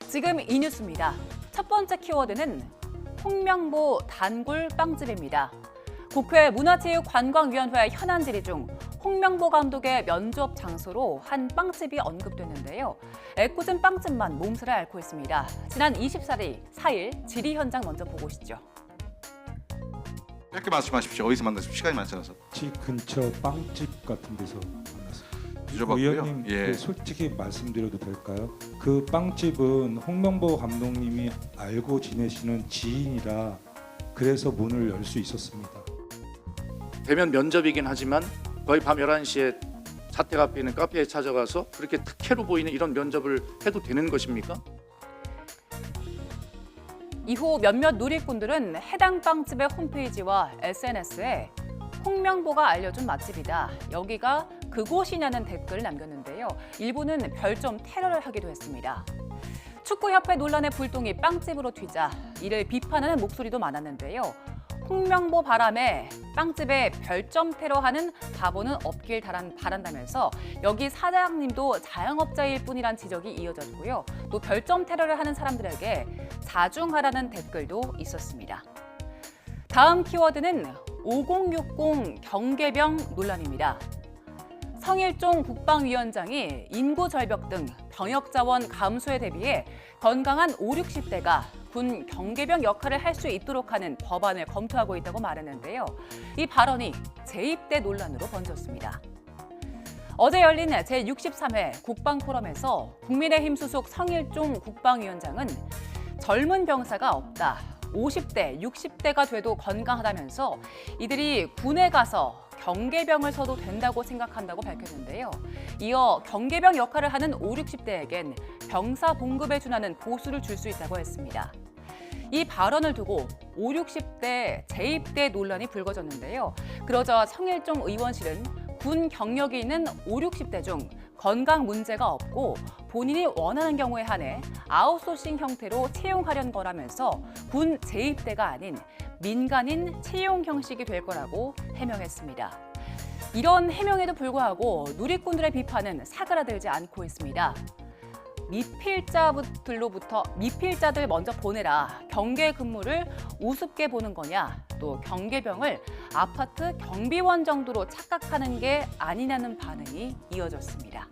지금 이 뉴스입니다. 첫 번째 키워드는 홍명보 단골 빵집입니다. 국회 문화체육관광위원회 현안 질의 중 홍명보 감독의 면접 장소로 한 빵집이 언급됐는데요. 애꿎은 빵집만 몸살을 앓고 있습니다. 지난 24일 질의 현장 먼저 보고 오시죠. 짧게 말씀하십시오. 어디서 만나서 시간이 많지 않아서. 집 근처 빵집 같은 데서 만났습니다. 여쭤봤고요. 의원님, 예. 솔직히 말씀드려도 될까요? 그 빵집은 홍명보 감독님이 알고 지내시는 지인이라 그래서 문을 열 수 있었습니다. 대면 면접이긴 하지만 거의 밤 11시에 자택 앞에 있는 카페에 찾아가서 그렇게 특혜로 보이는 이런 면접을 해도 되는 것입니까? 이후 몇몇 누리꾼들은 해당 빵집의 홈페이지와 SNS에 홍명보가 알려준 맛집이다. 여기가 그곳이냐는 댓글을 남겼는데요. 일부는 별점 테러를 하기도 했습니다. 축구협회 논란의 불똥이 빵집으로 튀자 이를 비판하는 목소리도 많았는데요. 홍명보 바람에 빵집에 별점 테러하는 바보는 없길 바란다면서 여기 사장님도 자영업자일 뿐이란 지적이 이어졌고요. 또 별점 테러를 하는 사람들에게 자중하라는 댓글도 있었습니다. 다음 키워드는 5060 경계병 논란입니다. 성일종 국방위원장이 인구 절벽 등 병역 자원 감소에 대비해 건강한 50, 60대가 군 경계병 역할을 할 수 있도록 하는 법안을 검토하고 있다고 말했는데요. 이 발언이 재입대 논란으로 번졌습니다. 어제 열린 제63회 국방포럼에서 국민의힘 소속 성일종 국방위원장은 젊은 병사가 없다. 50대, 60대가 돼도 건강하다면서 이들이 군에 가서 경계병을 서도 된다고 생각한다고 밝혔는데요. 이어 경계병 역할을 하는 50, 60대에겐 병사 봉급에 준하는 보수를 줄 수 있다고 했습니다. 이 발언을 두고 50, 60대 재입대 논란이 불거졌는데요. 그러자 성일종 의원실은 군 경력이 있는 50, 60대 중 건강 문제가 없고 본인이 원하는 경우에 한해 아웃소싱 형태로 채용하려는 거라면서 군 재입대가 아닌 민간인 채용 형식이 될 거라고 해명했습니다. 이런 해명에도 불구하고 누리꾼들의 비판은 사그라들지 않고 있습니다. 미필자들 먼저 보내라. 경계 근무를 우습게 보는 거냐. 또 경계병을 아파트 경비원 정도로 착각하는 게 아니냐는 반응이 이어졌습니다.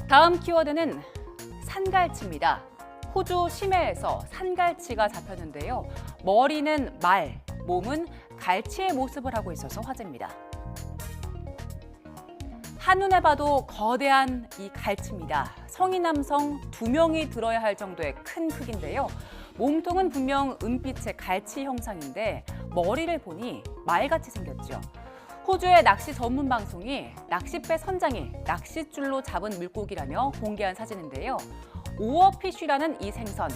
다음 키워드는 산갈치입니다. 호주 심해에서 산갈치가 잡혔는데요. 머리는 말, 몸은 갈치의 모습을 하고 있어서 화제입니다. 한눈에 봐도 거대한 이 갈치입니다. 성인 남성 2명이 들어야 할 정도의 큰 크기인데요. 몸통은 분명 은빛의 갈치 형상인데 머리를 보니 말같이 생겼죠. 호주의 낚시 전문 방송이 낚싯배 선장이 낚싯줄로 잡은 물고기라며 공개한 사진인데요. 오어피쉬라는 이 생선,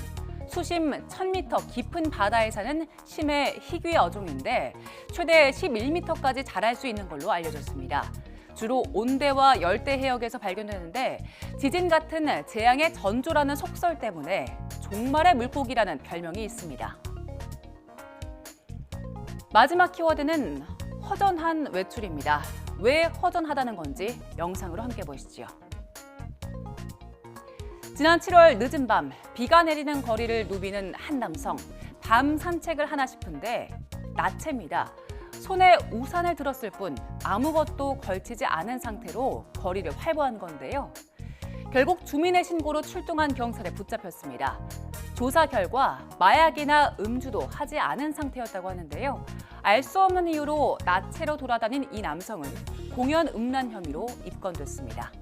수심 1000m 깊은 바다에 사는 심해 희귀 어종인데 최대 11m까지 자랄 수 있는 걸로 알려졌습니다. 주로 온대와 열대 해역에서 발견되는데 지진 같은 재앙의 전조라는 속설 때문에 종말의 물고기라는 별명이 있습니다. 마지막 키워드는 허전한 외출입니다. 왜 허전하다는 건지 영상으로 함께 보시죠. 지난 7월 늦은 밤 비가 내리는 거리를 누비는 한 남성. 밤 산책을 하나 싶은데 나체입니다. 손에 우산을 들었을 뿐 아무것도 걸치지 않은 상태로 거리를 활보한 건데요. 결국 주민의 신고로 출동한 경찰에 붙잡혔습니다. 조사 결과 마약이나 음주도 하지 않은 상태였다고 하는데요. 알 수 없는 이유로 나체로 돌아다닌 이 남성은 공연 음란 혐의로 입건됐습니다.